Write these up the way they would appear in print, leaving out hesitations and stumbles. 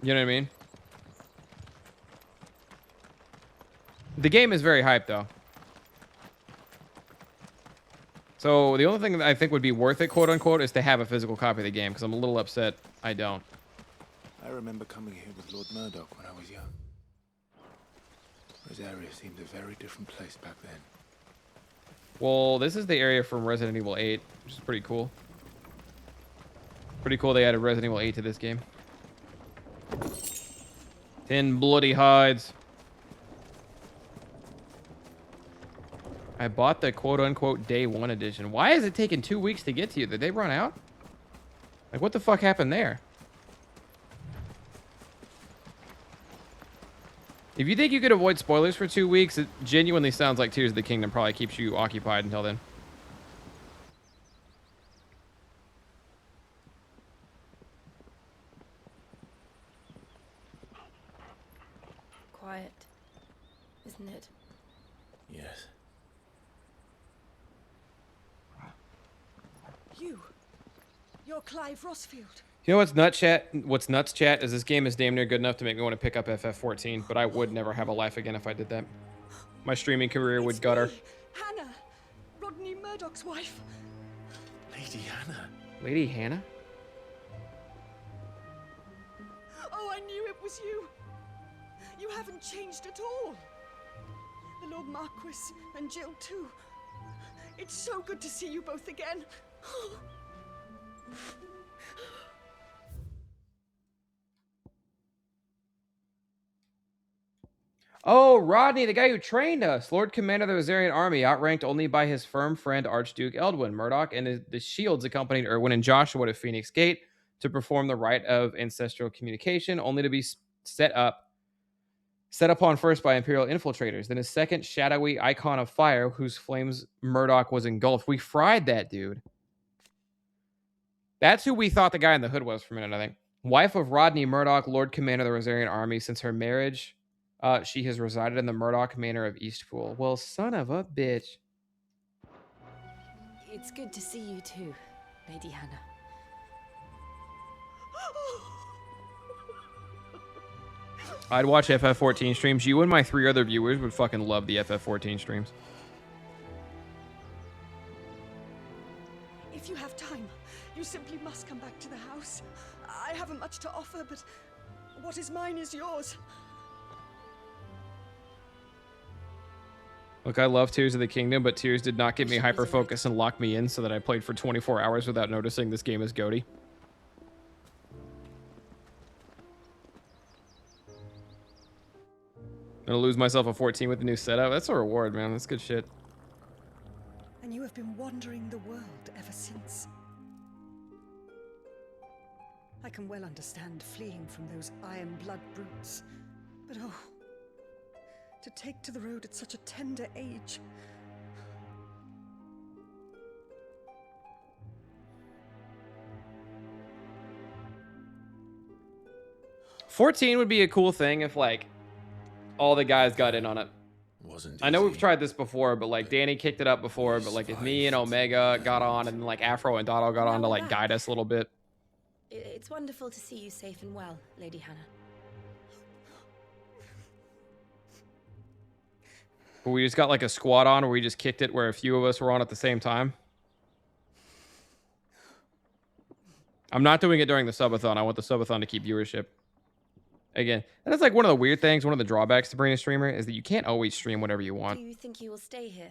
You know what I mean? The game is very hyped, though. So the only thing that I think would be worth it, quote unquote, is to have a physical copy of the game, because I'm a little upset I don't. I remember coming here with Lord Murdoch when I was young. This area seemed a very different place back then. Well, this is the area from Resident Evil 8, which is pretty cool. Pretty cool they added Resident Evil 8 to this game. 10 bloody hides. I bought the quote-unquote day one edition. Why is it taking 2 weeks to get to you? Did they run out? Like, what the fuck happened there? If you think you could avoid spoilers for 2 weeks, it genuinely sounds like Tears of the Kingdom probably keeps you occupied until then. Quiet, isn't it? Yes. You're Clive Rossfield. You know what's nuts, chat? What's nuts, chat, is this game is damn near good enough to make me want to pick up FF14, but I would never have a life again if I did that. My streaming career would gutter. Me, Hannah, Rodney Murdoch's wife. Lady Hannah. Lady Hannah? Oh, I knew it was you. You haven't changed at all. The Lord Marquis and Jill too. It's so good to see you both again. Oh, Rodney, the guy who trained us. Lord Commander of the Rosarian Army, outranked only by his firm friend Archduke Eldwin. Murdoch and the Shields accompanied Erwin and Joshua to Phoenix Gate to perform the rite of ancestral communication, only to be set upon first by Imperial infiltrators. Then a second shadowy icon of fire, whose flames Murdoch was engulfed. We fried that dude. That's who we thought the guy in the hood was for a minute, I think. Wife of Rodney Murdoch, Lord Commander of the Rosarian Army. Since her marriage, she has resided in the Murdoch Manor of Eastpool. Well, son of a bitch. It's good to see you too, Lady Hannah. I'd watch FF14 streams. You and my 3 other viewers would fucking love the FF14 streams. If you have time, you simply must come back to the house. I haven't much to offer, but what is mine is yours. Look, I love Tears of the Kingdom, but Tears did not get me hyper-focused and lock me in so that I played for 24 hours without noticing this game is goaty. Gonna lose myself a 14 with the new setup. That's a reward, man. That's good shit. And you have been wandering the world ever since. I can well understand fleeing from those iron blood brutes, but oh, to take to the road at such a tender age. $14 would be a cool thing if, like, all the guys got in on it. Wasn't I know we've easy. tried this before, but like Danny kicked it up before, but like if me and Omega got on and like Afro and Dotto got on to like guide us a little bit. It's wonderful to see you safe and well, Lady Hannah. But we just got like a squad on where we just kicked it where a few of us were on at the same time. I'm not doing it during the subathon. I want the subathon to keep viewership. Again, and that's like one of the weird things, one of the drawbacks to being a streamer is that you can't always stream whatever you want. Do you think you will stay here?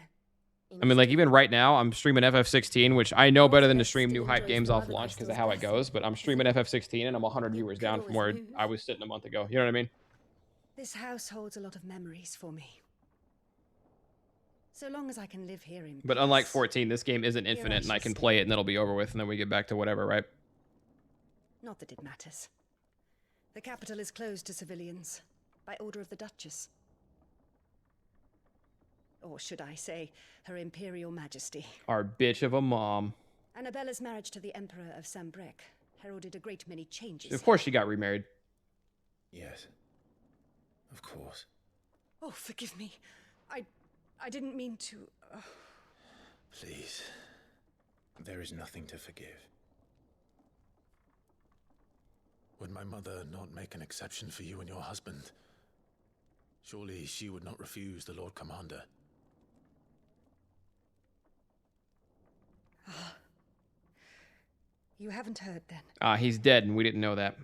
I mean, like, even right now, I'm streaming FF16, which I know better than to stream new hype games off launch because of how it goes, but I'm streaming FF16 and I'm 100 viewers down from where I was sitting a month ago. You know what I mean? This house holds a lot of memories for me. So long as I can live here in But unlike 14, this game isn't infinite and I can play it and it'll be over with and then we get back to whatever, right? Not that it matters. The capital is closed to civilians by order of the Duchess. Or should I say, Her Imperial Majesty. Our bitch of a mom. Annabella's marriage to the Emperor of Sambrec heralded a great many changes. Of course she got remarried. Yes. Of course. Oh, forgive me. I didn't mean to... Please. There is nothing to forgive. Would my mother not make an exception for you and your husband? Surely she would not refuse the Lord Commander. You haven't heard then. He's dead, and we didn't know that.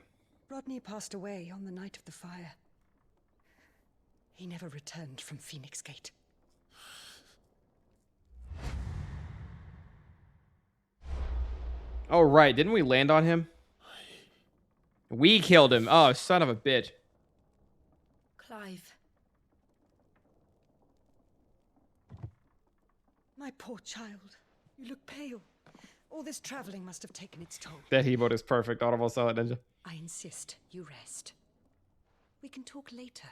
Rodney passed away on the night of the fire. He never returned from Phoenix Gate. Oh, right. Didn't we land on him? We killed him. Oh, son of a bitch. Clive. My poor child. You look pale. All this traveling must have taken its toll. That emote is perfect. Audible Silent Ninja. I insist you rest. We can talk later.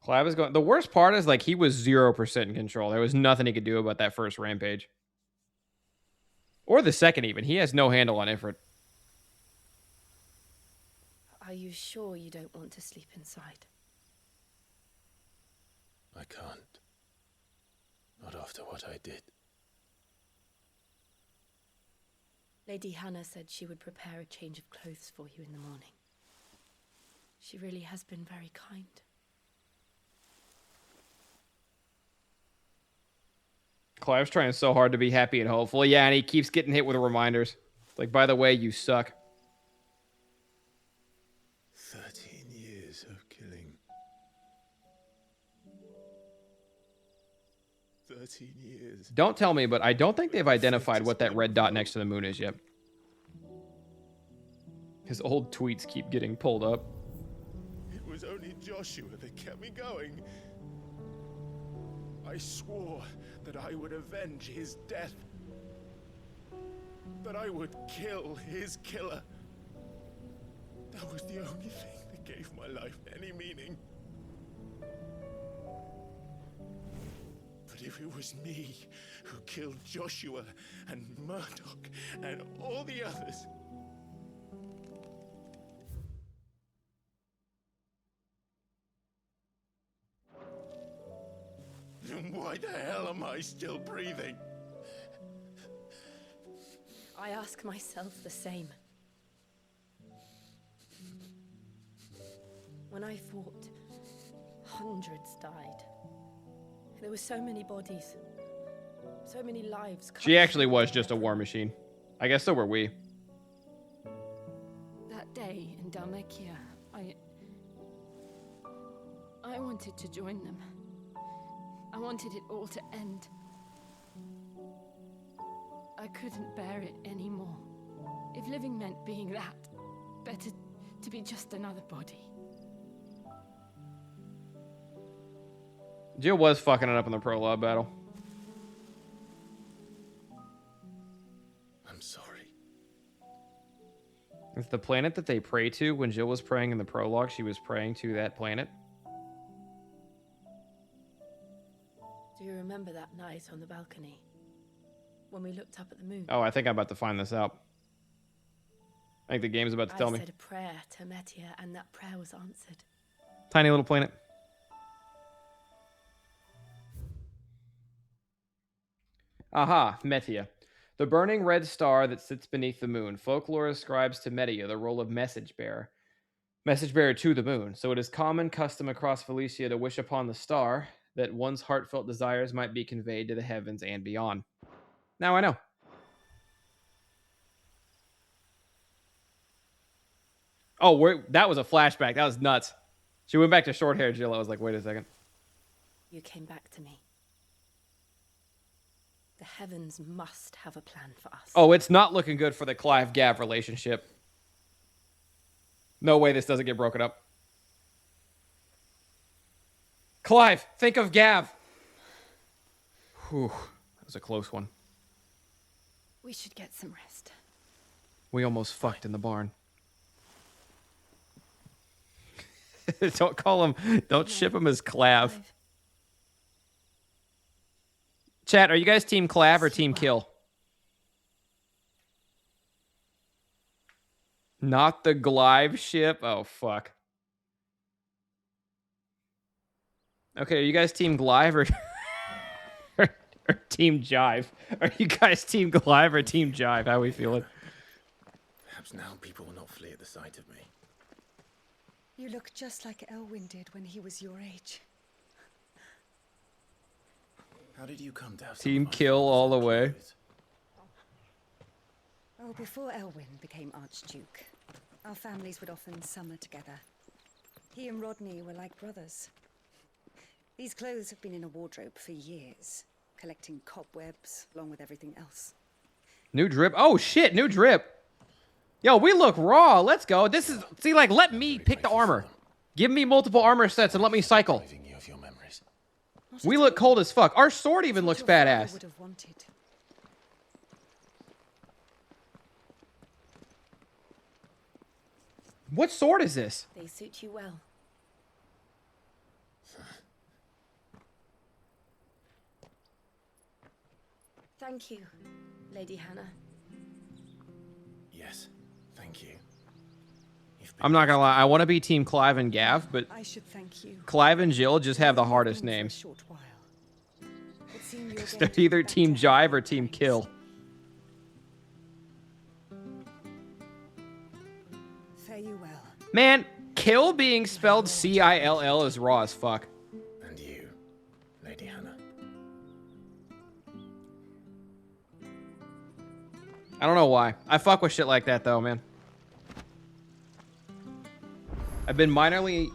Clive is going. The worst part is, like, he was 0% in control. There was nothing he could do about that first rampage. Or the second, even. He has no handle on Ifrit. Are you sure you don't want to sleep inside? I can't. Not after what I did. Lady Hannah said she would prepare a change of clothes for you in the morning. She really has been very kind. Clive's trying so hard to be happy and hopeful. Yeah, and he keeps getting hit with reminders. Like, by the way, you suck. 13 years of killing. 13 years. Don't tell me, but I don't think they've identified what that red dot next to the moon is yet. His old tweets keep getting pulled up. It was only Joshua that kept me going. I swore that I would avenge his death. That I would kill his killer. That was the only thing that gave my life any meaning. But if it was me who killed Joshua and Murdoch and all the others, then why the hell am I still breathing? I ask myself the same. When I fought, hundreds died. There were so many bodies, so many lives. She actually was just a war machine. I guess so were we. That day in Dalmekia, I wanted to join them. I wanted it all to end. I couldn't bear it anymore. If living meant being that, better to be just another body. Jill was fucking it up in the prologue battle. I'm sorry. It's the planet that they pray to. When Jill was praying in the prologue, she was praying to that planet. Do you remember that night on the balcony? When we looked up at the moon? Oh, I think I'm about to find this out. I think the game's about to tell me. I said a prayer to Metia, and that prayer was answered. Tiny little planet. Aha, Metia. The burning red star that sits beneath the moon. Folklore ascribes to Metia the role of message bearer to the moon. So it is common custom across Felicia to wish upon the star that one's heartfelt desires might be conveyed to the heavens and beyond. Now I know. Oh, that was a flashback. That was nuts. She went back to short hair Jill. I was like, wait a second. You came back to me. The heavens must have a plan for us. Oh, it's not looking good for the Clive-Gav relationship. No way this doesn't get broken up. Clive, think of Gav. Whew, that was a close one. We should get some rest. We almost fucked in the barn. Don't call him, don't ship him as Clav. Chat, are you guys team Clav or team Kill? Not the Glive ship? Oh, fuck. Okay, are you guys team Glive or or Team Jive? Are you guys Team Clive or Team Jive? How we feeling? Perhaps now people will not flee at the sight of me. You look just like Elwyn did when he was your age. How did you come to have Team Kill all the way. Oh, before Elwyn became Archduke, our families would often summer together. He and Rodney were like brothers. These clothes have been in a wardrobe for years, collecting cobwebs along with everything else. New drip. Oh shit, new drip. Yo, we look raw. Let's go. This is see, like, let me pick the armor. Give me multiple armor sets and let me cycle. You of your memories. We look cold as fuck. Our sword even looks badass. Would have wanted. What sword is this? They suit you well. Thank you, Lady Hannah. Yes, thank you. I'm not gonna lie. I want to be Team Clive and Gav, but I should thank you. Clive and Jill just have the hardest For a names. short while. It seemed you were They're going to either go back Team to Jive or happy Team times. Kill. Fare you well. Man, Kill being spelled C-I-L-L is raw as fuck. And you, Lady Hannah. I don't know why. I fuck with shit like that though, man. I've been minorly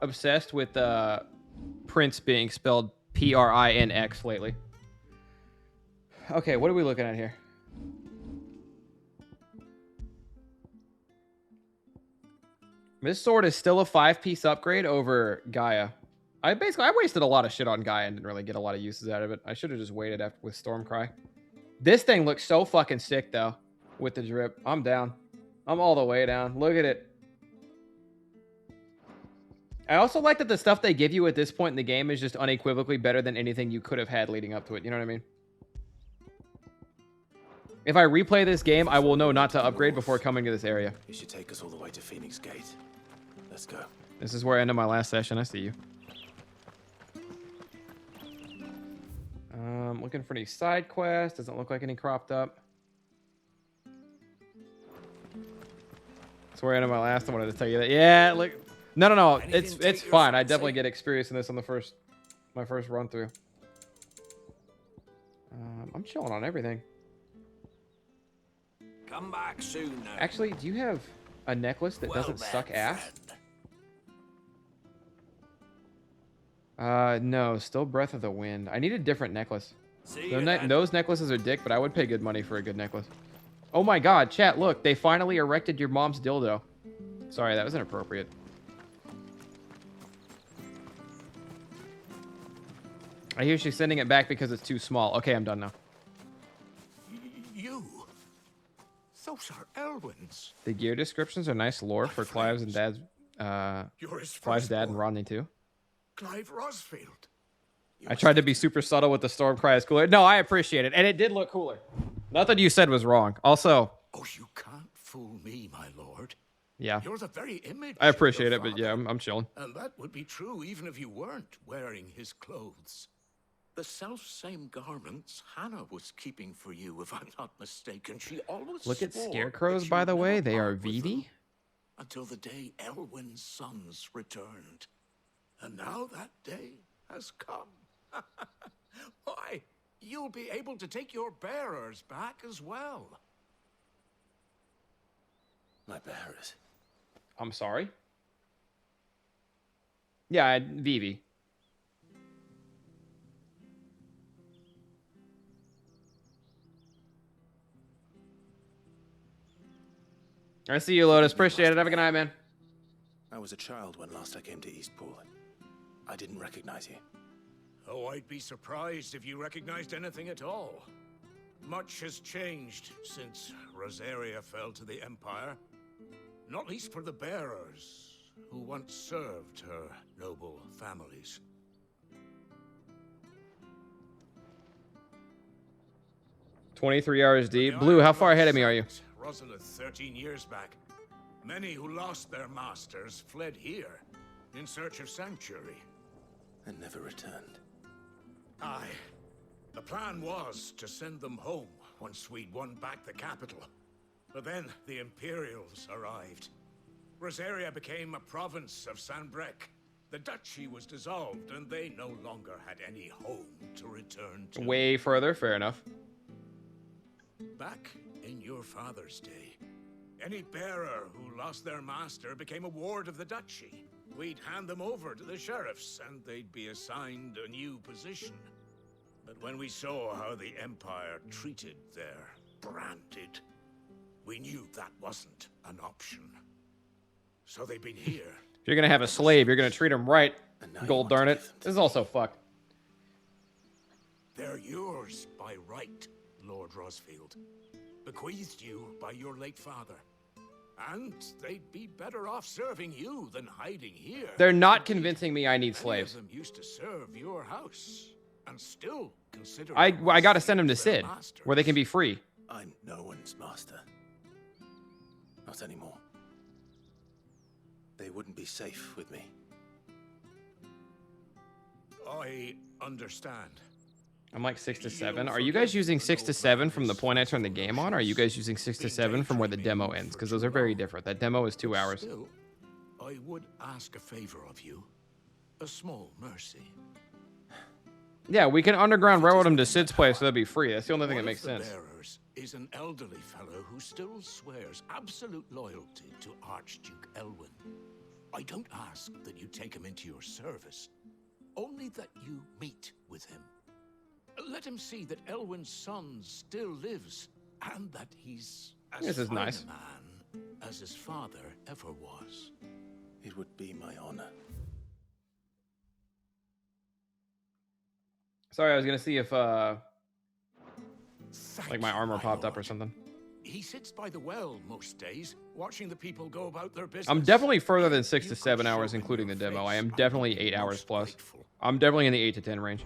obsessed with Prince being spelled P-R-I-N-X lately. Okay, what are we looking at here? This sword is still a 5-piece upgrade over Gaia. I wasted a lot of shit on Gaia and didn't really get a lot of uses out of it. I should have just waited after with Stormcry. This thing looks so fucking sick though, with the drip. I'm down. I'm all the way down. Look at it. I also like that the stuff they give you at this point in the game is just unequivocally better than anything you could have had leading up to it. You know what I mean? If I replay this game, I will know not to upgrade before coming to this area. You should take us all the way to Phoenix Gate. Let's go. This is where I ended my last session. I see you. Looking for any side quests. Doesn't look like any cropped up. That's where I ended my last. I wanted to tell you that. Yeah, look. No. It's fine. I definitely get experience in this on my first run through. I'm chilling on everything. Come back soon now. Actually, do you have a necklace that doesn't suck ass? No, still Breath of the Wind. I need a different necklace. Those necklaces are dick, but I would pay good money for a good necklace. Oh my god, chat, look, they finally erected your mom's dildo. Sorry, that was inappropriate. I hear she's sending it back because it's too small. Okay, I'm done now. You? Those are Elwyn's. The gear descriptions are nice lore for Clive's and Dad's, You're his Clive's dad and firstborn, Rodney too. Clive Rosfield. I tried to be super subtle with the Stormcry is cooler. No, I appreciate it, and it did look cooler. Nothing you said was wrong. Also, Oh, you can't fool me, my lord. yeah, You're the very image. I appreciate of it, your but yeah, father. I'm chilling. And that would be true even if you weren't wearing his clothes. The self-same garments Hannah was keeping for you, if I'm not mistaken. She always Look at swore scarecrows, that by you the would way. never They are part with Vivi. them until the day Elwyn's sons returned. And now that day has come. Why, you'll be able to take your bearers back as well. My bearers. I'm sorry. Yeah, Vivi. I see you, Lotus. Appreciate it. Have a good night, man. I was a child when last I came to Eastpool. I didn't recognize you. Oh, I'd be surprised if you recognized anything at all. Much has changed since Rosaria fell to the Empire. Not least for the bearers, who once served her noble families. $23 hours deep. Blue, how far ahead of me are you? Rosalith 13 years back. Many who lost their masters fled here in search of sanctuary. And never returned. Aye. The plan was to send them home once we'd won back the capital. But then the Imperials arrived. Rosaria became a province of Sanbreque. The duchy was dissolved, and they no longer had any home to return to. Way further, fair enough. Back in your father's day, any bearer who lost their master became a ward of the duchy. We'd hand them over to the sheriffs, and they'd be assigned a new position. But when we saw how the Empire treated their branded, we knew that wasn't an option. So they've been here. If you're gonna have a slave, you're gonna treat him right. Gold darn it. This is also fucked. They're yours by right, Lord Rosfield. Bequeathed you by your late father. And they'd be better off serving you than hiding here. They're not convincing me I need slaves. Many of them used to serve your house, and still consider. I gotta send them to Sid, where they can be free. I'm no one's master. Not anymore. They wouldn't be safe with me. I understand. I'm like 6 to 7. Are you guys using 6 to 7 from the point I turned the game on? Or are you guys using 6 to 7 from where the demo ends? Because those are very different. That demo is 2 hours. Still, I would ask a favor of you. A small mercy. Yeah, we can underground railroad them to Sid's place so they'll be free. That's the only thing that makes sense. One of the bearers is an elderly fellow who still swears absolute loyalty to Archduke Elwyn. I don't ask that you take him into your service, only that you meet with him. Let him see that Elwyn's son still lives, and that he's as fine a man as his father ever was. It would be my honor. Sorry, I was gonna see if like my armor popped up or something. He sits by the well most days, watching the people go about their business. I'm definitely further than 6 to 7 hours, including the demo. I am definitely 8 hours plus. I'm definitely in the 8 to 10 range.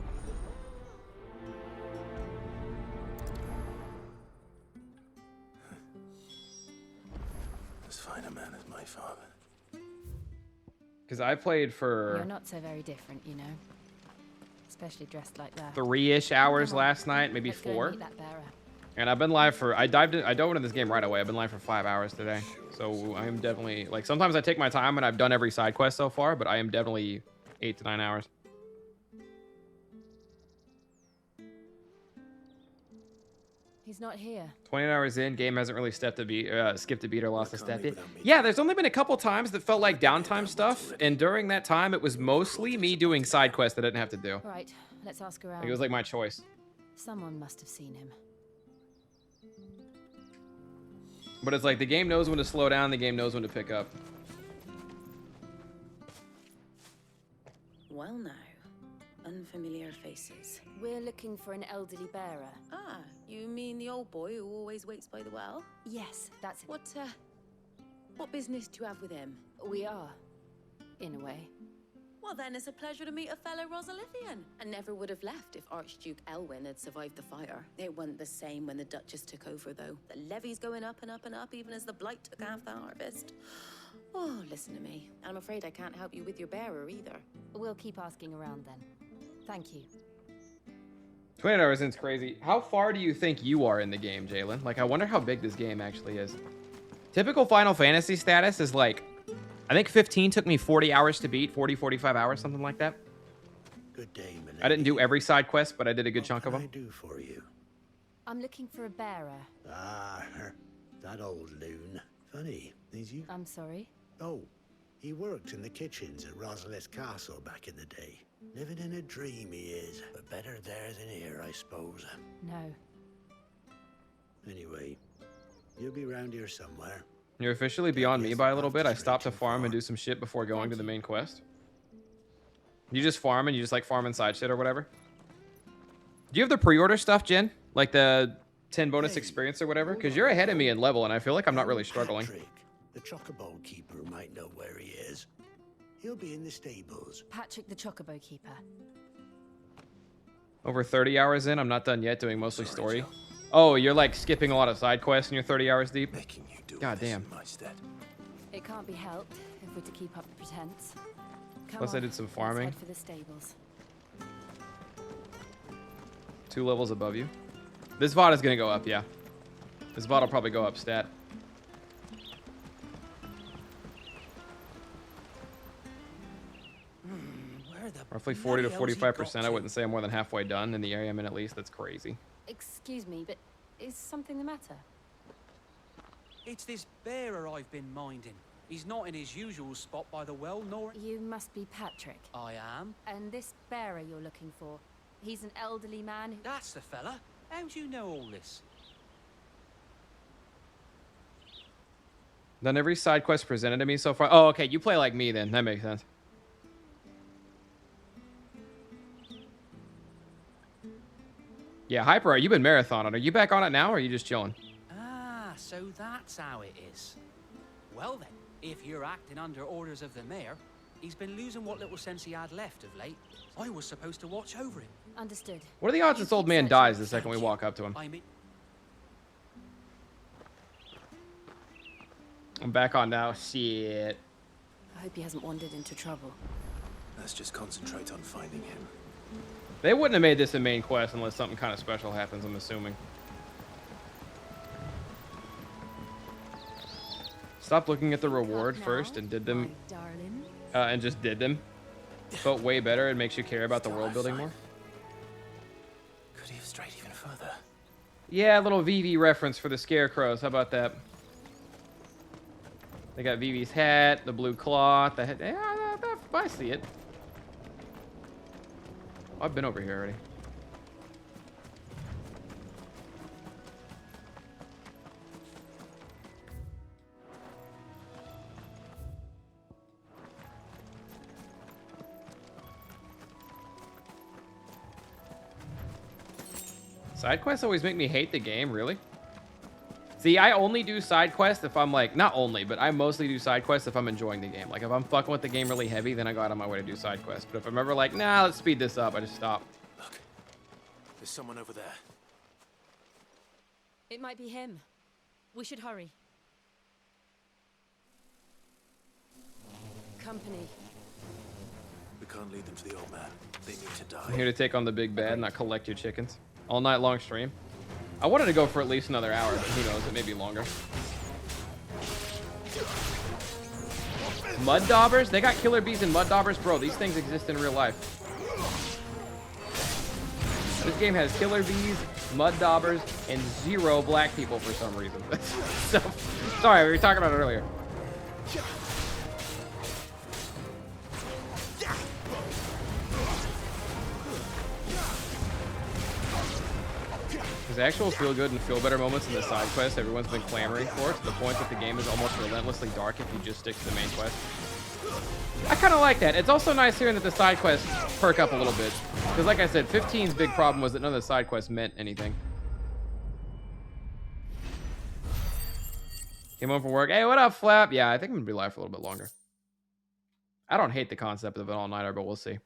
As fine a man as my father. Because I played for You're not so very different, you know. Especially dressed like that. 3-ish hours last night, maybe Let's go 4. meet that bearer. And I've been live for, I dove into this game right away. I've been live for 5 hours today. So I am definitely, like, sometimes I take my time and I've done every side quest so far, but I am definitely 8 to 9 hours. He's not here. 20 hours in, game hasn't really skipped a beat or lost a step yet. Yeah, there's only been a couple times that felt like downtime stuff, and during that time, it was mostly me doing side quests that I didn't have to do. Right, let's ask around. Like, it was like my choice. Someone must have seen him. But it's like the game knows when to slow down, the game knows when to pick up. Well now, unfamiliar faces. We're looking for an elderly bearer. Ah, you mean the old boy who always waits by the well? Yes, that's it. What business do you have with him? We are, in a way. Well then, it's a pleasure to meet a fellow Rosalifian. I never would have left if Archduke Elwyn had survived the fire. It wasn't the same when the Duchess took over, though. The levy's going up and up and up, even as the blight took half the harvest. Oh, listen to me. I'm afraid I can't help you with your bearer either. We'll keep asking around then. Thank you. 20 hours in's crazy. How far do you think you are in the game, Jalen? Like, I wonder how big this game actually is. Typical Final Fantasy status is like, I think 15 took me 40 hours to beat, 40, 45 hours, something like that. Good day, my lady. I didn't do every side quest, but I did a good chunk of them. What can I do for you? I'm looking for a bearer. Ah, that old loon. Funny, is you? I'm sorry? Oh, he worked in the kitchens at Rosalith Castle back in the day. Living in a dream he is, but better there than here, I suppose. No. Anyway, you'll be round here somewhere. You're officially beyond me by a little bit. I stopped to farm and do some shit before going to the main quest. You just farm and you just like farm inside shit or whatever? Do you have the pre-order stuff, Jen? Like the 10 bonus experience or whatever? Because you're ahead of me in level and I feel like I'm not really struggling. Patrick, the chocobo keeper, might know where he is. He'll be in the stables. Patrick the Chocobo Keeper. Over 30 hours in, I'm not done yet doing mostly story. Oh, you're like skipping a lot of side quests and you're 30 hours deep? Making you do God this damn. in my stead. It can't be helped if we're to keep up the pretense. Come Plus I on, did some let's farming. head for the stables. 2 levels above you. This VOD is gonna go up, yeah. This VOD will probably go up stat. Roughly 40 to 45%. I wouldn't say I'm more than halfway done in the area I'm in, at least. That's crazy. Excuse me, but is something the matter? It's this bearer I've been minding. He's not in his usual spot by the well, nor... You must be Patrick. I am. And this bearer you're looking for, he's an elderly man who... That's the fella. How do you know all this? Done every side quest presented to me so far. Oh, okay. You play like me then. That makes sense. Yeah, Hyper, you've been marathoning. Are you back on it now, or are you just chilling? Ah, so that's how it is. Well then, if you're acting under orders of the mayor, he's been losing what little sense he had left of late. I was supposed to watch over him. Understood. What are the odds this old man dies the second we walk up to him? I'm back on now. Shit. I hope he hasn't wandered into trouble. Let's just concentrate on finding him. They wouldn't have made this a main quest unless something kind of special happens, I'm assuming. Stop looking at the reward first and did them, and just did them. Felt way better. It makes you care about the world building more. Could he have strayed even further? Yeah, a little VV reference for the scarecrows. How about that? They got VV's hat, the blue cloth, the head. Yeah, I see it. I've been over here already. Side quests always make me hate the game, really? See, I only do side quests if I'm like, not only, but I mostly do side quests if I'm enjoying the game. Like, if I'm fucking with the game really heavy, then I go out of my way to do side quests. But if I'm ever like, nah, let's speed this up, I just stop. Look, there's someone over there. It might be him. We should hurry. Company. We can't lead them to the old man. They need to die. I'm here to take on the big bad, not collect your chickens. All night long stream. I wanted to go for at least another hour, but who knows, it may be longer. Mud daubers? They got killer bees and mud daubers? Bro, these things exist in real life. This game has killer bees, mud daubers, and 0 black people for some reason. So, sorry, we were talking about it earlier. There's actual feel good and feel better moments in the side quest everyone's been clamoring for, to the point that the game is almost relentlessly dark if you just stick to the main quest. I kind of like that. It's also nice hearing that the side quests perk up a little bit. Because like I said, 15's big problem was that none of the side quests meant anything. Came home from work. Hey, what up, Flap? Yeah, I think I'm going to be live for a little bit longer. I don't hate the concept of an all-nighter, but we'll see.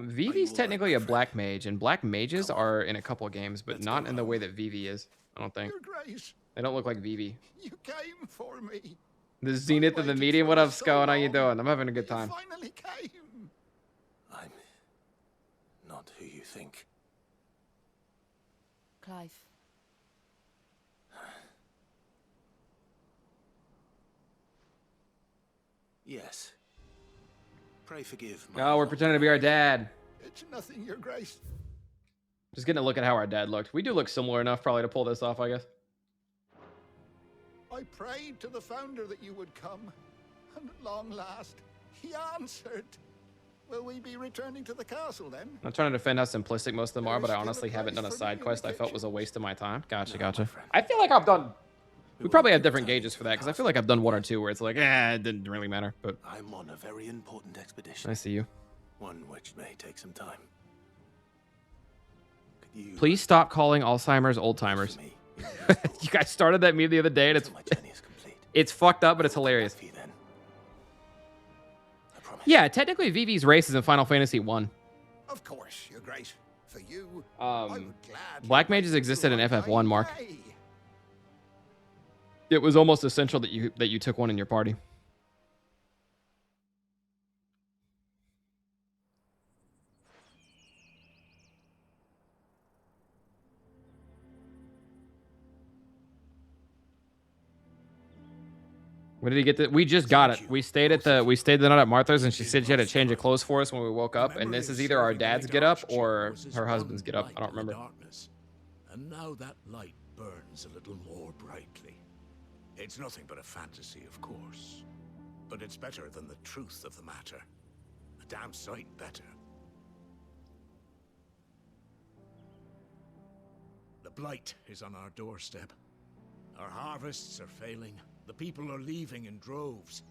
Vivi's technically a black mage, and black mages are in a couple of games, but not in the way that Vivi is, I don't think. They don't look like Vivi. You came for me. The Zenith of the medium. What up, Scone? How you doing? I'm having a good time. Finally came. I'm not who you think. Clive. Yes. Pray forgive. Oh, we're pretending to be our dad. It's nothing, Your Grace. Just getting a look at how our dad looked. We do look similar enough probably to pull this off, I guess. I prayed to the founder that you would come, and at long last, he answered. Will we be returning to the castle then? I'm not trying to defend how simplistic most of them are, but I honestly haven't done a side quest I felt was a waste of my time. Gotcha. I feel like I've done... We probably have different gauges for that, because I feel like I've done 1 or 2 where it's like, it didn't really matter, but... I'm on a very important expedition. I see you. One which may take some time. You please stop calling Alzheimer's old-timers. You guys started that meme the other day, and it's fucked up, but it's hilarious. Yeah, technically Vivi's race is in Final Fantasy 1. Of course, Your Grace. For you, Black mages existed in FF1, Mark. it was almost essential that you took one in your party. When did he get that? We just got it. We stayed the night at Martha's, and she said she had to change of clothes for us when we woke up. And this is either our dad's get up or her husband's get up. I don't remember. And now that light burns a little more brightly. It's nothing but a fantasy, of course. But it's better than the truth of the matter. A damn sight better. The blight is on our doorstep. Our harvests are failing. The people are leaving in droves.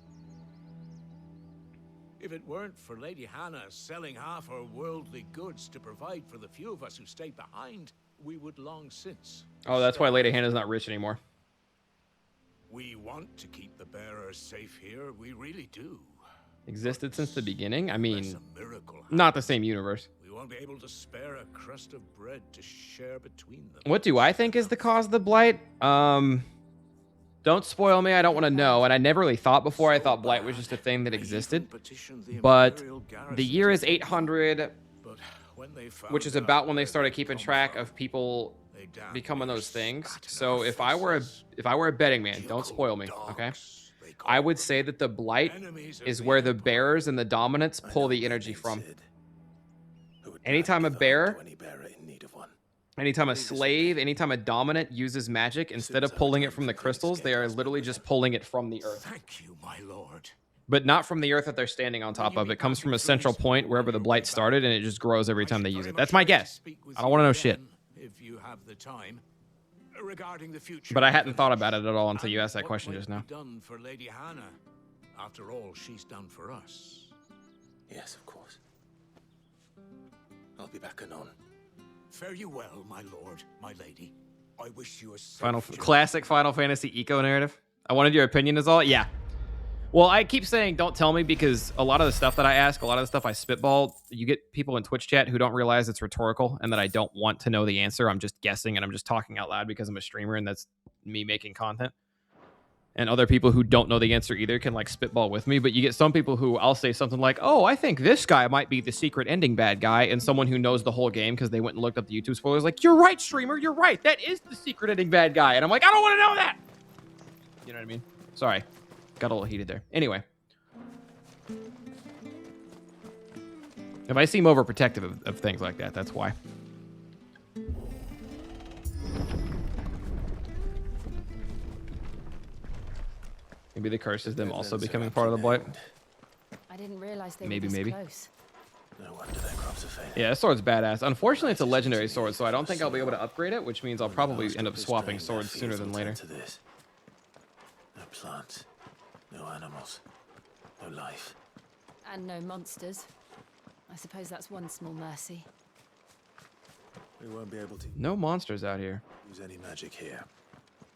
If it weren't for Lady Hannah selling half her worldly goods to provide for the few of us who stayed behind, we would long since. Oh, that's why Lady Hannah's not rich anymore. We want to keep the bearers safe here. We really do. Existed since the beginning? I mean, a miracle not the same universe. We won't be able to spare a crust of bread to share between them. What do I think is the cause of the blight? Don't spoil me. I don't want to know. And I never really thought before. I thought blight was just a thing that existed. But the year is 800, which is about when they started keeping track of people becoming those things. So if I were a betting man, don't spoil me, okay? I would say that the blight is where the bearers and the dominants pull the energy from. Anytime a bearer, anytime a slave, anytime a dominant uses magic, instead of pulling it from the crystals, they are literally just pulling it from the earth. Thank you, my lord. But not from the earth that they're standing on top of. It comes from a central point wherever the blight started, and it just grows every time they use it. That's my guess. I don't want to know shit. If you have the time, regarding the future. But I hadn't thought about it at all until you asked that question just now. Done for Lady Hannah. After all, she's done for us. Yes, of course. I'll be back anon. Fare you well, my lord, my lady. I wish you a classic Final Fantasy eco narrative. I wanted your opinion is all. Yeah. Well, I keep saying don't tell me because a lot of the stuff that I ask, a lot of the stuff I spitball, you get people in Twitch chat who don't realize it's rhetorical and that I don't want to know the answer. I'm just guessing and I'm just talking out loud because I'm a streamer and that's me making content. And other people who don't know the answer either can like spitball with me. But you get some people who I'll say something like, oh, I think this guy might be the secret ending bad guy. And someone who knows the whole game because they went and looked up the YouTube spoilers like, you're right, streamer. You're right. That is the secret ending bad guy. And I'm like, I don't want to know that. You know what I mean? Sorry. Got a little heated there. Anyway. If I seem overprotective of things like that, that's why. Maybe the curse is them also becoming part of the blight. I didn't realize they maybe, were this maybe. close. No wonder their crops are failing. Yeah, this sword's badass. Unfortunately, it's a legendary sword, so I don't think I'll be able to upgrade it, which means I'll probably end up swapping swords sooner than later. No plants, no animals, no life. And no monsters. I suppose that's one small mercy. We won't be able to No monsters out here. use any magic here.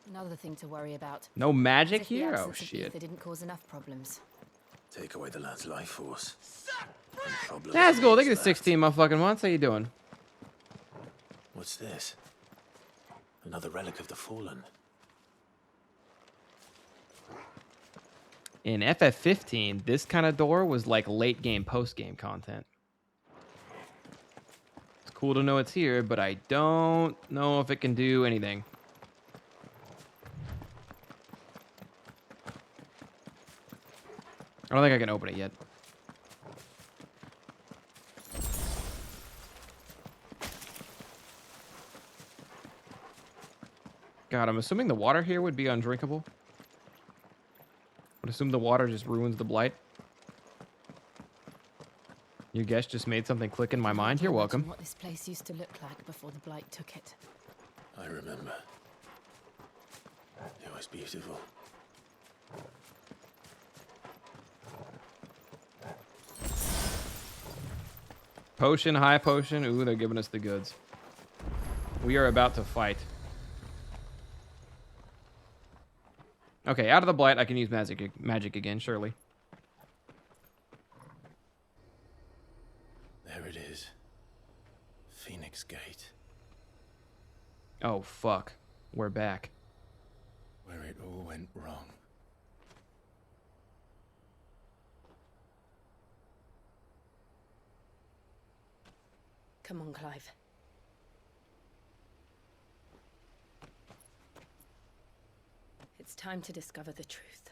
Another thing to worry about. No magic As if the here? Oh, absence of shit. ether didn't cause enough problems. Take away the lad's life force. That's cool. Look at the 16 motherfucking months. How you doing? What's this? Another relic of the fallen. In FF15, this kind of door was like late game, post game content. It's cool to know it's here, but I don't know if it can do anything. I don't think I can open it yet. God, I'm assuming the water here would be undrinkable. I'd assume the water just ruins the blight. Your guest just made something click in my mind. You're welcome. What this place used to look like before the blight took it. I remember. It was beautiful. Potion, high potion. Ooh, they're giving us the goods. We are about to fight. Okay, out of the blight, I can use magic again, surely. There it is. Phoenix Gate. Oh, fuck. We're back. Where it all went wrong. Come on, Clive. It's time to discover the truth.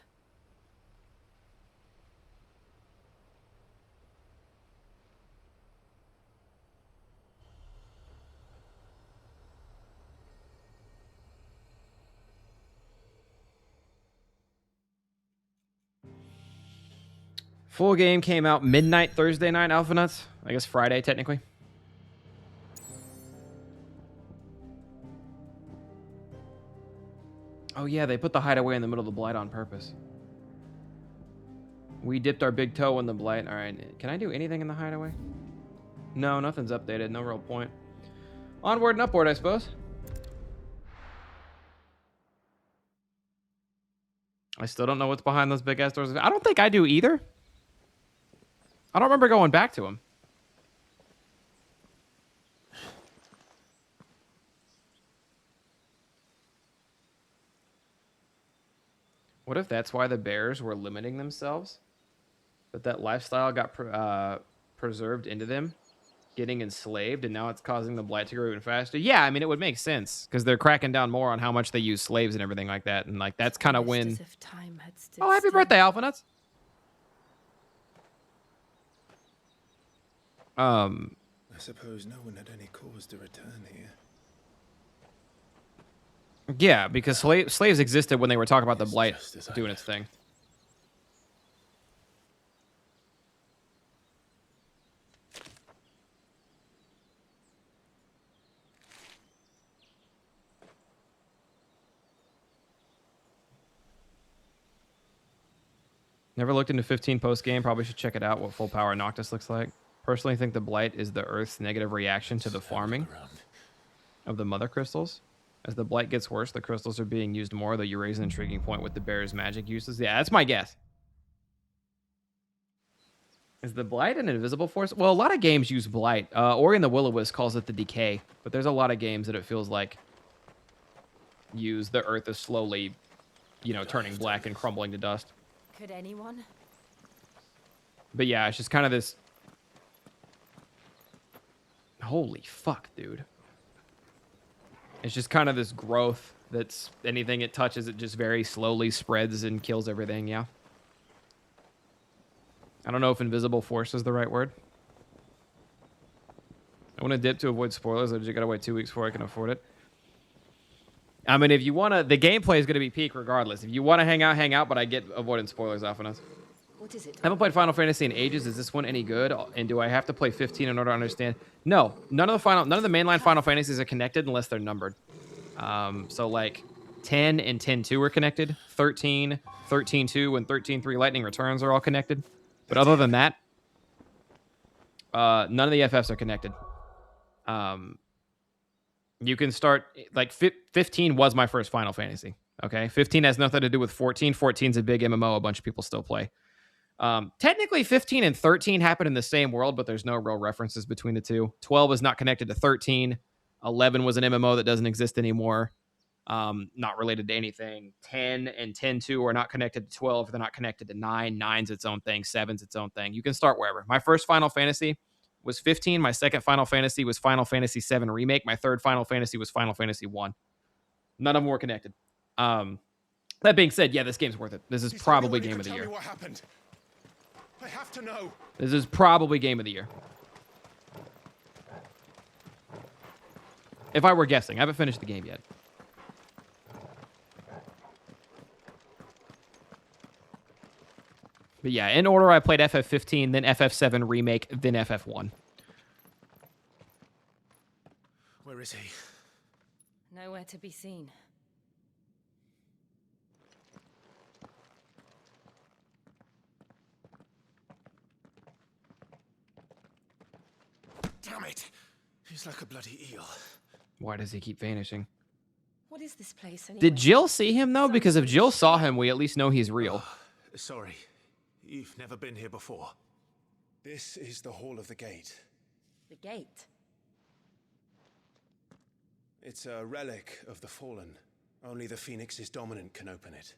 Full game came out midnight Thursday night, Alpha Nuts. I guess Friday, technically. Oh, yeah, they put the hideaway in the middle of the blight on purpose. We dipped our big toe in the blight. All right, can I do anything in the hideaway? No, nothing's updated. No real point. Onward and upward, I suppose. I still don't know what's behind those big-ass doors. I don't think I do either. I don't remember going back to them. What if that's why the bears were limiting themselves? That lifestyle got preserved into them, getting enslaved, and now it's causing the blight to grow even faster? Yeah, I mean, it would make sense, because they're cracking down more on how much they use slaves and everything like that, and like that's kind of when... As if time had stood Oh, happy still. birthday, Alpha Nuts! I suppose no one had any cause to return here. Yeah, because slaves existed when they were talking about the blight just as I doing its thing. Never looked into 15 post-game. Probably should check it out, what full power Noctis looks like. Personally think the blight is the Earth's negative reaction to the farming of the mother crystals. As the blight gets worse, the crystals are being used more, though you raise an intriguing point with the bear's magic uses. Yeah, that's my guess. Is the blight an invisible force? Well, a lot of games use blight. Ori and the Will-O-Wisp calls it the decay, but there's a lot of games that it feels like use the Earth is slowly, you know, turning black and crumbling to dust. Could anyone? But yeah, it's just kind of this... Holy fuck, dude. It's just kind of this growth that's anything it touches, it just very slowly spreads and kills everything, yeah. I don't know if invisible force is the right word. I want to dip to avoid spoilers. I just gotta wait 2 weeks before I can afford it. I mean, if you want to... The gameplay is going to be peak regardless. If you want to hang out, but I get avoiding spoilers often enough. What is it? I haven't played Final Fantasy in ages. Is this one any good? And do I have to play 15 in order to understand? No. None of the mainline Final Fantasies are connected unless they're numbered. So like 10 and 10-2 are connected. 13, 13-2, and 13-3 Lightning Returns are all connected. But other than that, none of the FFs are connected. You can start, like, 15 was my first Final Fantasy, okay? 15 has nothing to do with 14. 14's a big MMO a bunch of people still play. Technically, 15 and 13 happen in the same world, but there's no real references between the two. 12 is not connected to 13. 11 was an MMO that doesn't exist anymore, not related to anything. 10 and 10-2 are not connected to 12. They're not connected to 9. 9's its own thing. 7's its own thing. You can start wherever. My first Final Fantasy was 15. My second Final Fantasy was Final Fantasy VII Remake. My third Final Fantasy was Final Fantasy 1. None of them were connected. That being said, yeah, this game's worth it. This is probably game of the year. Tell me what happened. I have to know. This is probably game of the year. If I were guessing. I haven't finished the game yet. But yeah, in order, I played FF15, then FF7 Remake, then FF1. Where is he? Nowhere to be seen. Damn it! He's like a bloody eel. Why does he keep vanishing? What is this place anyway? Did Jill see him, though? Because if Jill saw him, we at least know he's real. Sorry. You've never been here before. This is the Hall of the Gate. The gate? It's a relic of the fallen. Only the Phoenix's dominant can open it.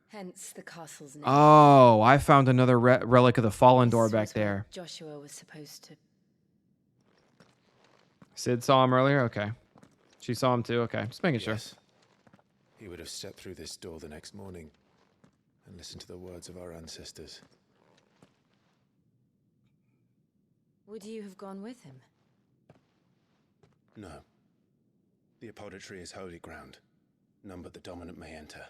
Hence the castle's name. Oh, I found another relic of the fallen door This back was where there. Joshua was supposed to. Sid saw him earlier? Okay. She saw him too? Okay. Just making sure. Yes. He would have stepped through this door the next morning and listened to the words of our ancestors. Would you have gone with him? No. The apodatory is holy ground. None but the dominant may enter.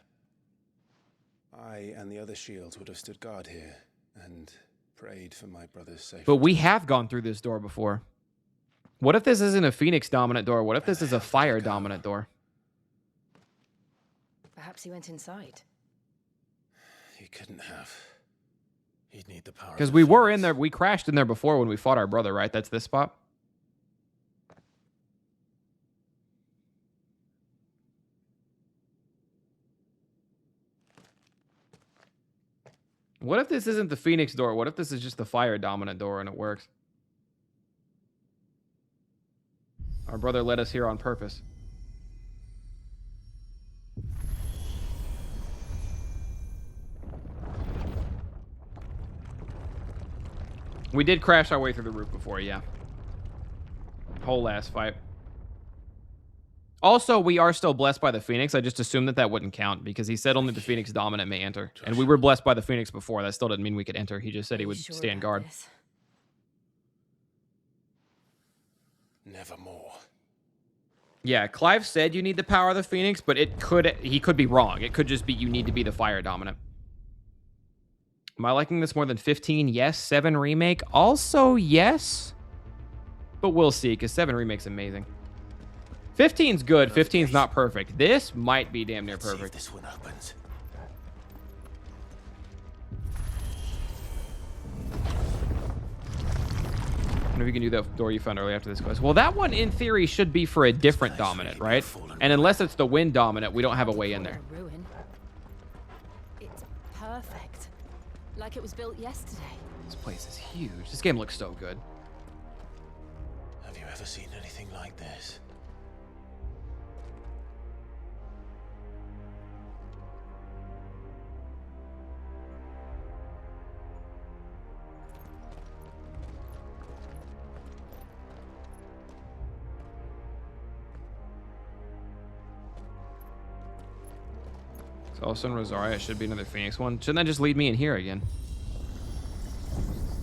I and the other shields would have stood guard here and prayed for my brother's safety. But we have gone through this door before. What if this isn't a Phoenix dominant door? What if this is a fire dominant door? Perhaps he went inside. He couldn't have. He'd need the power. Because we were in there. We crashed in there before when we fought our brother, right? That's this spot? What if this isn't the Phoenix door? What if this is just the fire dominant door and it works? Our brother led us here on purpose. We did crash our way through the roof before, yeah. Whole ass fight. Also, we are still blessed by the Phoenix. I just assumed that that wouldn't count because he said only the Phoenix dominant may enter. And we were blessed by the Phoenix before. That still didn't mean we could enter. He just said he would stand guard. Nevermore. Yeah, Clive said you need the power of the Phoenix, but he could be wrong. It could just be you need to be the fire dominant. Am I liking this more than 15? Yes. 7 remake? Also, yes. But we'll see, because 7 remake's amazing. 15's good. 15's not perfect. This might be damn near perfect. This one opens. I wonder if you can do that door you found earlier after this quest. Well, that one, in theory, should be for a different dominant, right? And unless it's the wind dominant, we don't have a way in there. Ruin. It's perfect. Like it was built yesterday. This place is huge. This game looks so good. Have you ever seen anything like this? It's also in Rosaria. It should be another Phoenix one. Shouldn't that just lead me in here again?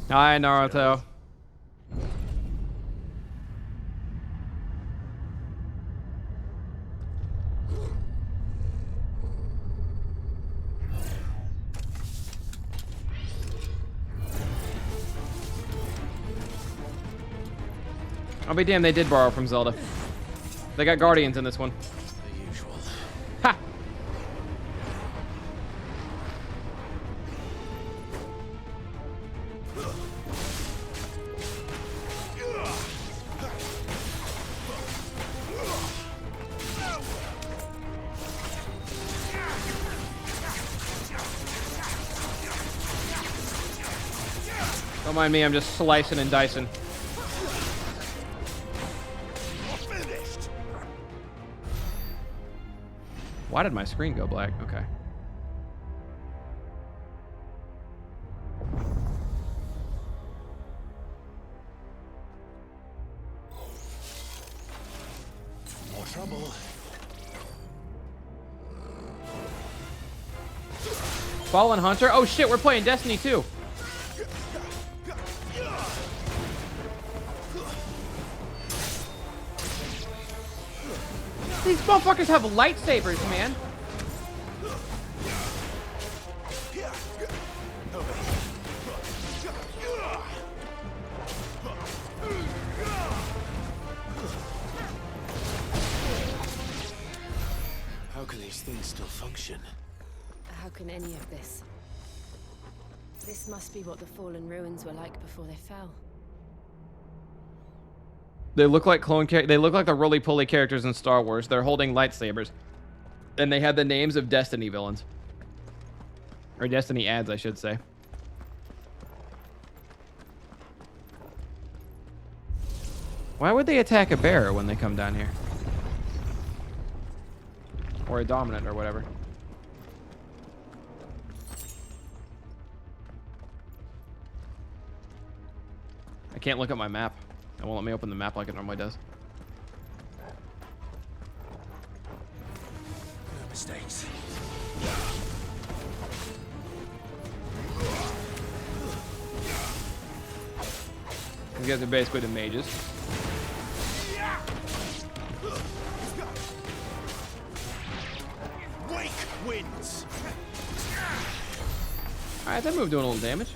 Hi, Naruto. I'll be damned, they did borrow from Zelda. They got Guardians in this one. The usual. Ha! Don't mind me, I'm just slicing and dicing. Why did my screen go black? Okay. More trouble. Fallen Hunter? Oh shit, we're playing Destiny 2. These motherfuckers have lightsabers, man. How can these things still function? How can any of this? This must be what the fallen ruins were like before they fell. They look like they look like the roly-poly characters in Star Wars. They're holding lightsabers. And they have the names of Destiny villains. Or Destiny ads, I should say. Why would they attack a bear when they come down here? Or a dominant or whatever. I can't look at my map. It won't let me open the map like it normally does. No mistakes. These guys are basically the mages. Wake wins. Alright, that move doing a little damage.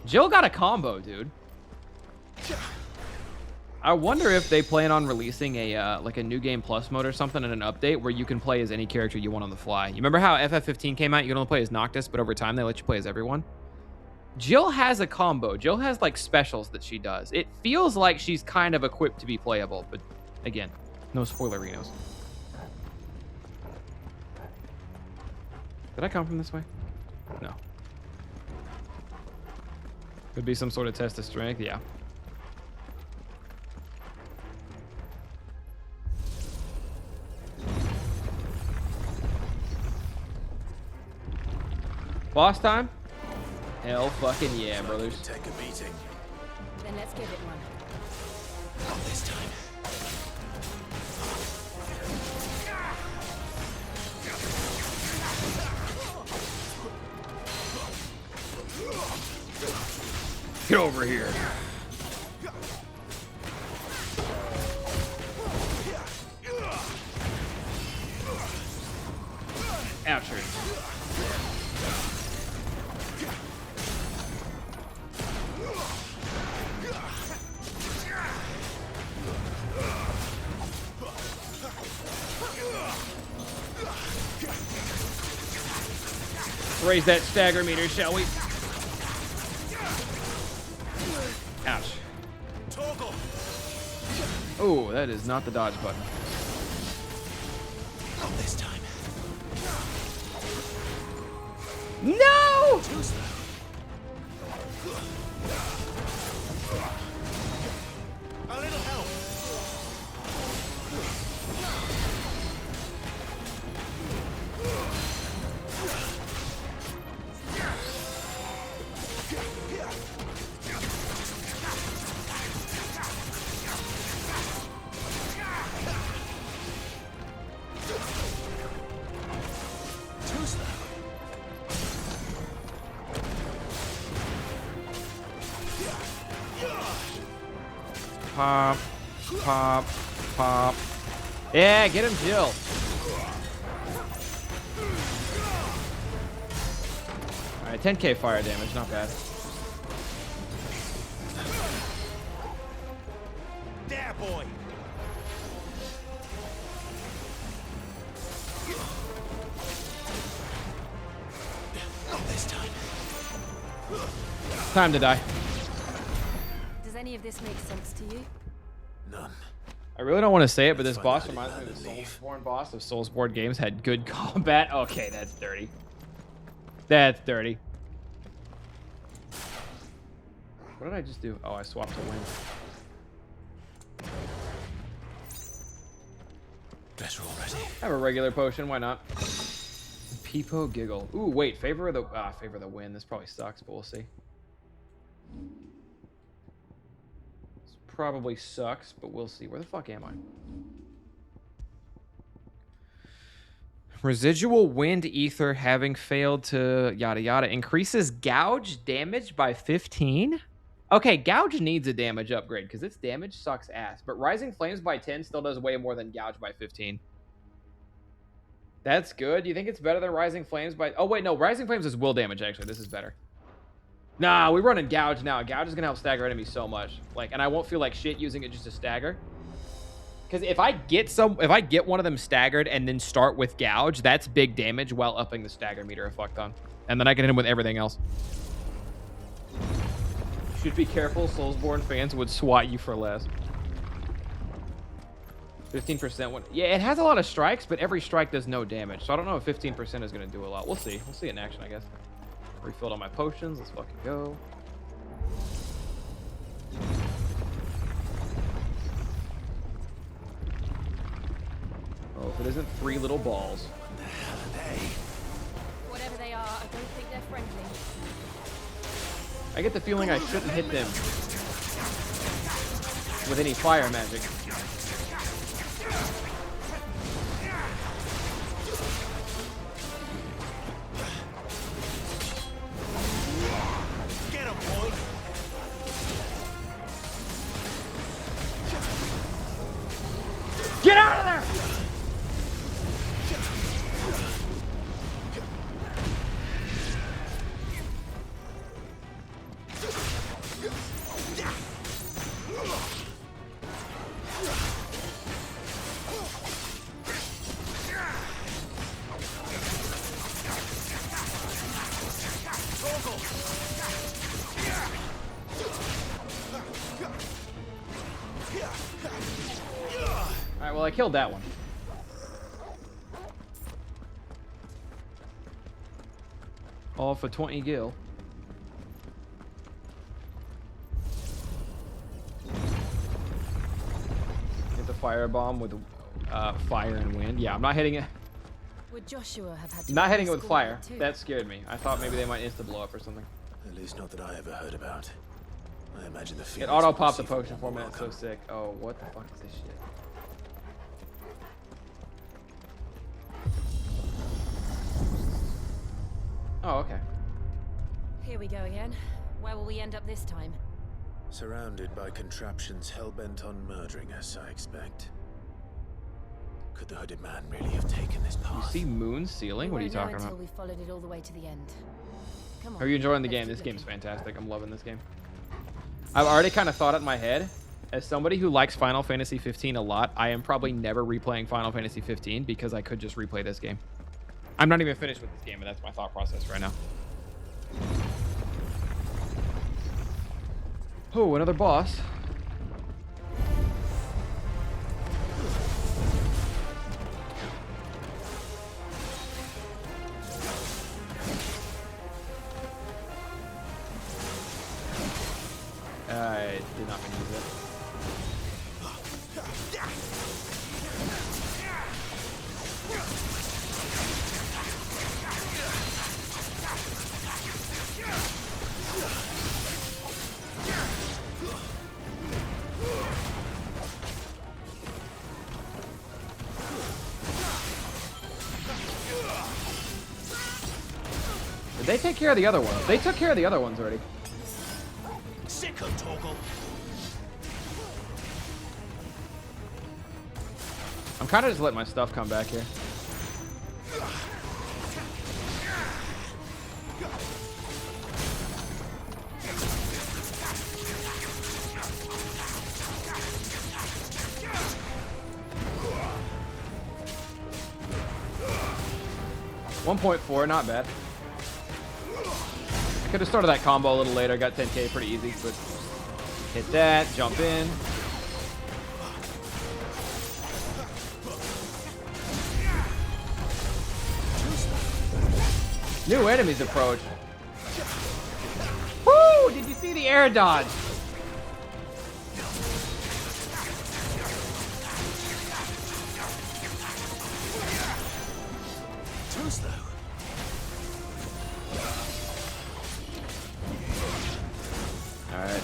Jill got a combo, dude. I wonder if they plan on releasing a like a new game plus mode or something in an update where you can play as any character you want on the fly. You remember how FF15 came out? You can only play as Noctis, but over time they let you play as everyone. Jill has a combo. Jill has like specials that she does. It feels like she's kind of equipped to be playable, but again, no spoilerinos. Did I come from this way? No. Could be some sort of test of strength, yeah. Boss time? Hell fucking yeah, brothers. Take a beating. Then let's give it one. Not this time. Get over here. Ouch. Raise that stagger meter, shall we? Ouch. Oh, that is not the dodge button. Not this time. No! Too slow. A little help. Too slow. Pop, pop, pop. Yeah, get him, Jill. All right, 10k fire damage, not bad. There, boy. Not this time. Time to die. Does any of this make sense to you? None. I really don't want to say it, but this Let's boss find out reminds me of the how to leave. Soulsborne boss of Soulsborne games. Had good combat. Okay, that's dirty. That's dirty. What did I just do? Oh, I swapped to win. Guess we're all ready. I have a regular potion. Why not? Peepo giggle. Ooh, wait. Favor the win. This probably sucks, but we'll see. This probably sucks, but we'll see. Where the fuck am I? Residual wind ether having failed to yada yada increases gouge damage by 15. Okay, gouge needs a damage upgrade because its damage sucks ass. But rising flames by 10 still does way more than gouge by 15. That's good. Do you think it's better than rising flames by... Oh, wait, no. Rising flames is will damage, actually. This is better. Nah, we're running gouge now. Gouge is going to help stagger enemies so much. Like, and I won't feel like shit using it just to stagger. Because if I get one of them staggered and then start with gouge, that's big damage while upping the stagger meter a fuck ton. And then I can hit him with everything else. Should be careful. Soulsborne fans would swat you for less. 15% one. Yeah, it has a lot of strikes, but every strike does no damage. So I don't know if 15% is going to do a lot. We'll see. We'll see it in action, I guess. Refilled all my potions. Let's fucking go. Oh, It isn't 3 little balls. Whatever they are, I don't think they're friendly. I get the feeling I shouldn't hit them with any fire magic. Get him, boy! Get out of there! Alright, well, I killed that one. All for 20 gil. Hit the firebomb with fire and wind. Yeah, I'm not hitting it. Would Joshua have had to Not go hitting to it with school fire. too? That scared me. I thought maybe they might insta blow up or something. At least not that I ever heard about. I imagine the It Phoenix auto will popped the receive a potion for warm me. That's so welcome. sick. Oh, what the fuck is this shit? Oh, okay. Here we go again. Where will we end up this time? Surrounded by contraptions hell-bent on murdering us, I expect. Could the hooded man really have taken this You path? see moon ceiling? We What are you won't know talking until about? we followed it all the way to the end. Come on. Are you enjoying the let's game? keep This game's looking. fantastic. I'm loving this game. I've already kind of thought it in my head. As somebody who likes Final Fantasy 15 a lot, I am probably never replaying Final Fantasy 15 because I could just replay this game. I'm not even finished with this game, but that's my thought process right now. Oh, another boss. I did not mean to use that. Did they take care of the other ones? They took care of the other ones already. Sick of Torgal. I'm kind of just letting my stuff come back here. $1.4, not bad. I could have started that combo a little later. Got 10k pretty easy, but hit that, jump in. New enemies approach. Woo! Did you see the air dodge? Too slow. Alright.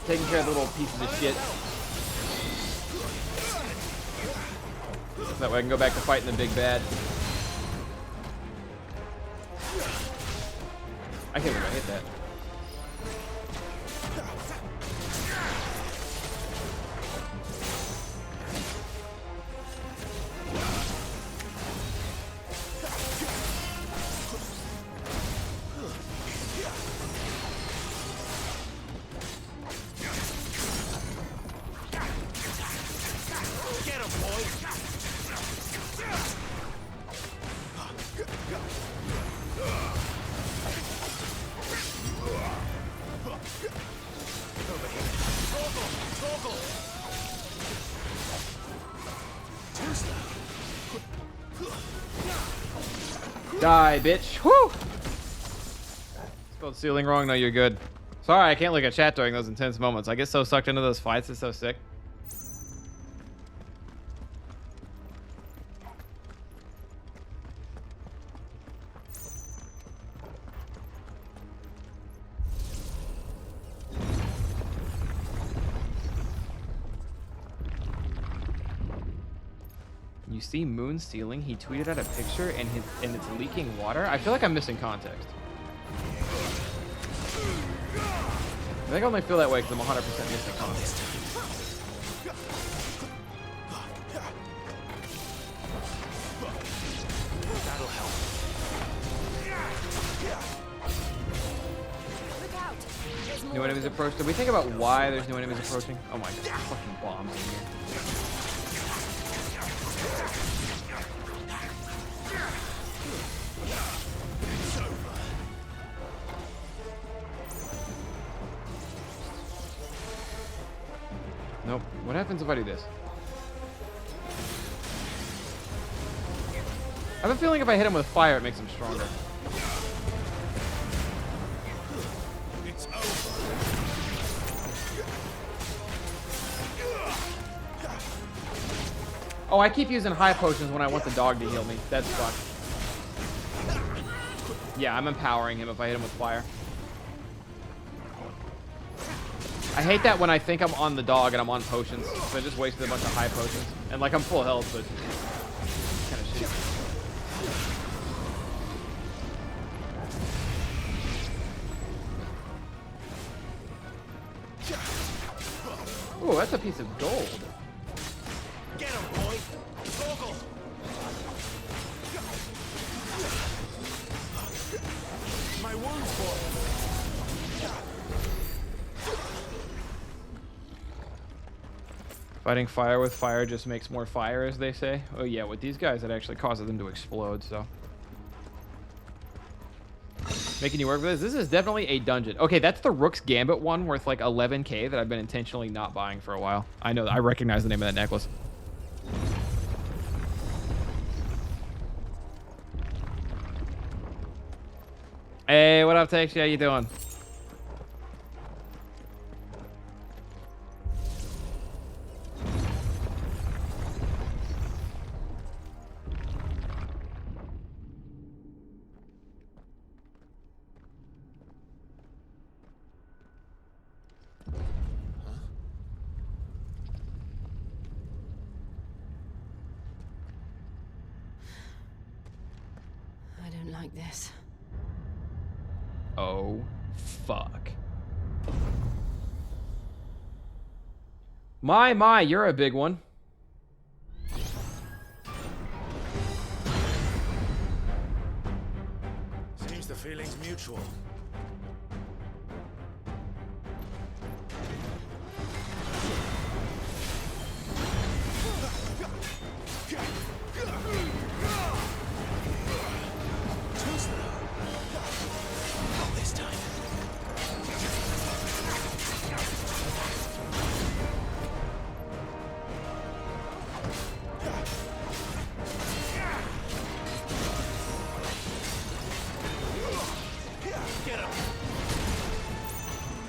Taking care of the little pieces of shit. That way I can go back to fighting the big bad. I can't believe I hit that. Get him, boy! Die, bitch. Woo! Spelled ceiling wrong. No, you're good. Sorry, I can't look at chat during those intense moments. I get so sucked into those fights. It's so sick. You see moon ceiling? He tweeted out a picture and it's leaking water? I feel like I'm missing context. I think I only feel that way because I'm 100% missing context. That'll help. New enemies approach. Did we think about why there's new enemies approaching? Oh my god, fucking bombs in here. Nope. What happens if I do this? I have a feeling if I hit him with fire, it makes him stronger. It's over. Oh, I keep using high potions when I want the dog to heal me. That's fucked. Yeah, I'm empowering him if I hit him with fire. I hate that when I think I'm on the dog and I'm on potions. So I just wasted a bunch of high potions. And like I'm full health, but kind of shit. Ooh, that's a piece of gold. Get him, boy. Toggle. My wounds, boy. Fighting fire with fire just makes more fire, as they say. Oh yeah, with these guys, it actually causes them to explode, so. Making you work with this? This is definitely a dungeon. Okay, that's the Rook's Gambit one worth like 11k that I've been intentionally not buying for a while. I know, I recognize the name of that necklace. Hey, what up, Takes? How you doing? I don't like this. Oh, fuck. My, you're a big one. Seems the feeling's mutual. Not this time. Get him.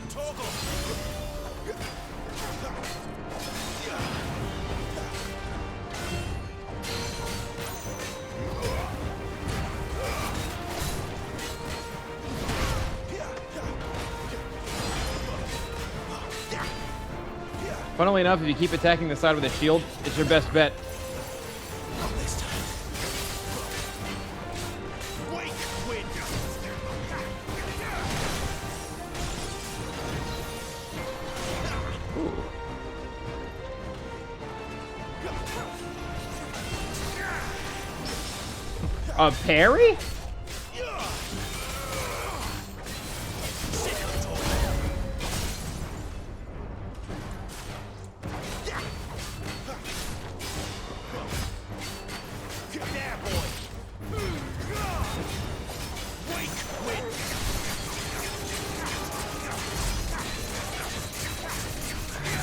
Toggle. Funnily enough, if you keep attacking the side with a shield, it's your best bet. Not this time. Wake wind. Ooh. A parry? There, boy. Wake wind.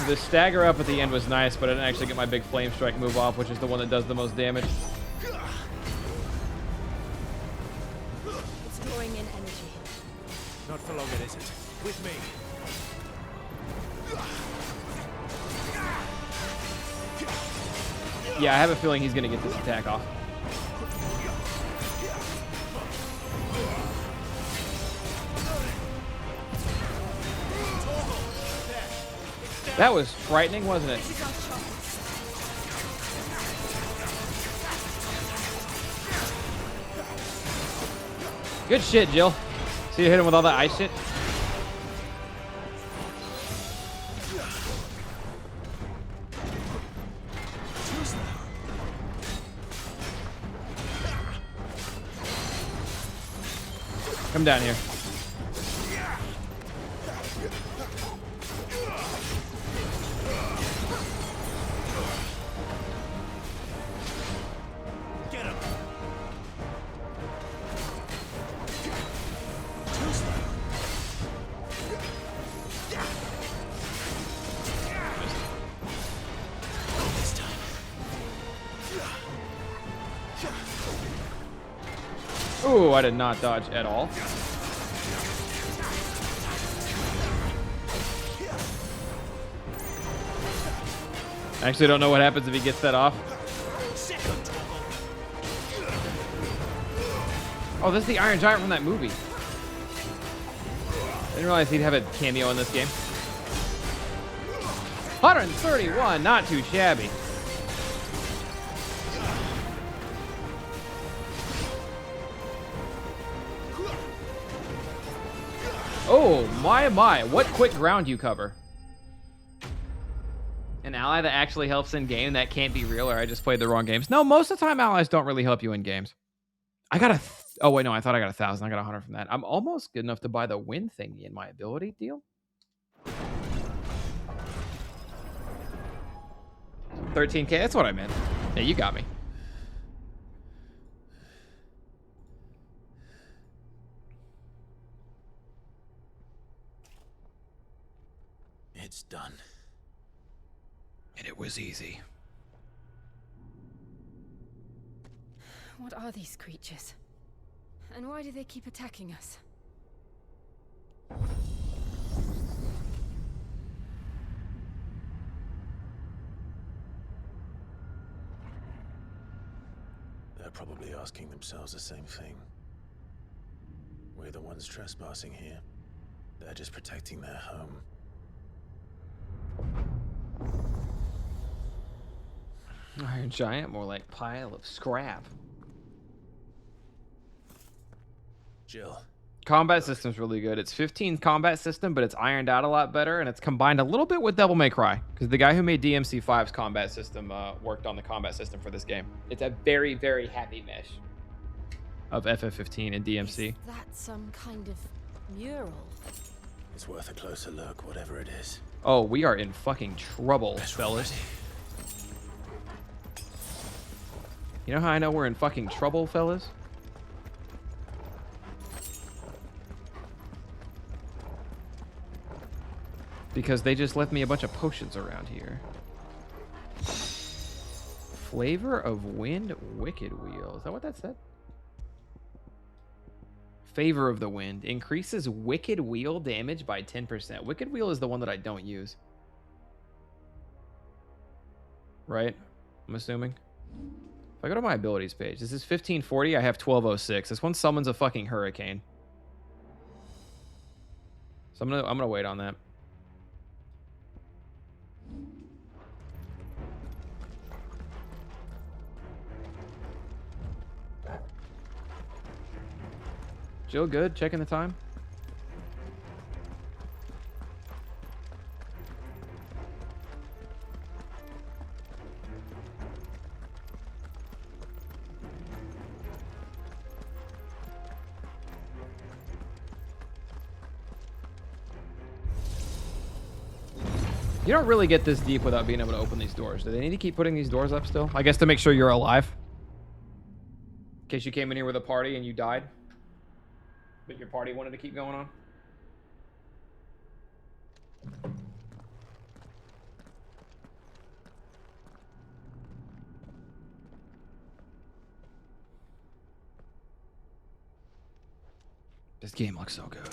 The stagger up at the end was nice, but I didn't actually get my big flame strike move off, which is the one that does the most damage. It's drawing in energy. Not for long, it isn't. With me. Yeah, I have a feeling he's gonna get this attack off. That was frightening, wasn't it? Good shit, Jill. See you hit him with all that ice shit? Come down here. Get him. Ooh, I did not dodge at all. I actually don't know what happens if he gets that off. Oh, this is the Iron Giant from that movie. Didn't realize he'd have a cameo in this game. 131, not too shabby. Oh, my. What quick ground you cover. An ally that actually helps in game, that can't be real, or I just played the wrong games. No, most of the time allies don't really help you in games. I got oh wait, no, I thought I got 1,000. I got 100 from that. I'm almost good enough to buy the win thingy in my ability deal. 13K, that's what I meant. Yeah, you got me. It's done. And it was easy. What are these creatures? And why do they keep attacking us? They're probably asking themselves the same thing. We're the ones trespassing here. They're just protecting their home. Iron Giant, more like pile of scrap. Jill. Combat system's really good. It's 15 combat system, but it's ironed out a lot better, and it's combined a little bit with Devil May Cry, because the guy who made DMC5's combat system worked on the combat system for this game. It's a very, very happy mesh of FF15 and DMC. Is that some kind of mural? It's worth a closer look, whatever it is. Oh, we are in fucking trouble, fellas. You know how I know we're in fucking trouble, fellas? Because they just left me a bunch of potions around here. Flavor of Wind, Wicked Wheel. Is that what that said? Favor of the Wind. Increases Wicked Wheel damage by 10%. Wicked Wheel is the one that I don't use. Right? I'm assuming. If I go to my abilities page, this is 1540. I have 1206. This one summons a fucking hurricane. So I'm gonna wait on that. Jill, good? Checking the time? You don't really get this deep without being able to open these doors. Do they need to keep putting these doors up still? I guess to make sure you're alive. In case you came in here with a party and you died. But your party wanted to keep going on. This game looks so good.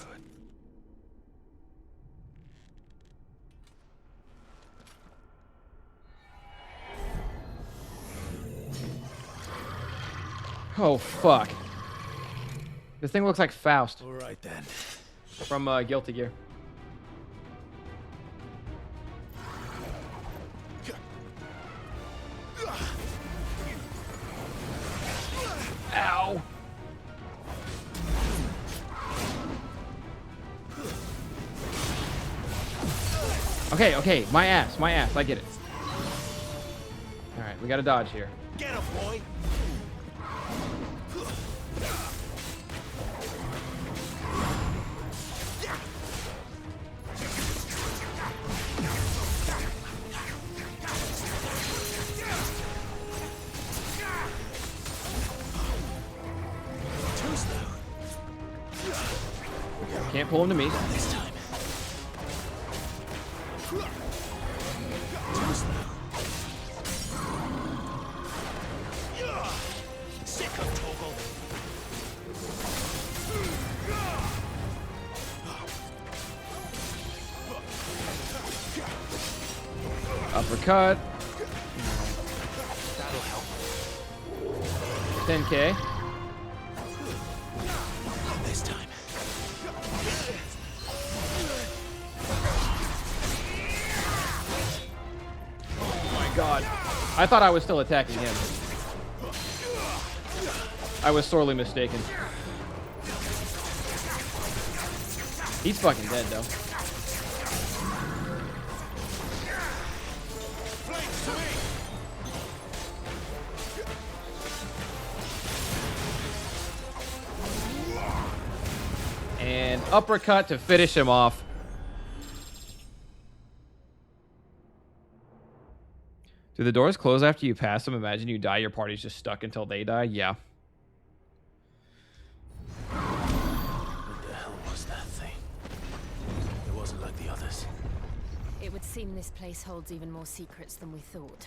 Oh, fuck. This thing looks like Faust. All right, then. From Guilty Gear. Ow. Okay, okay, my ass, I get it. All right, we got to dodge here. Get him, boy! Can't pull him to me. This time. Sick of Toggle. Uppercut. That'll help. 10K. This time. God. I thought I was still attacking him. I was sorely mistaken. He's fucking dead, though. And uppercut to finish him off. Do the doors close after you pass them? Imagine you die, your party's just stuck until they die. Yeah. What the hell was that thing? It wasn't like the others. It would seem this place holds even more secrets than we thought.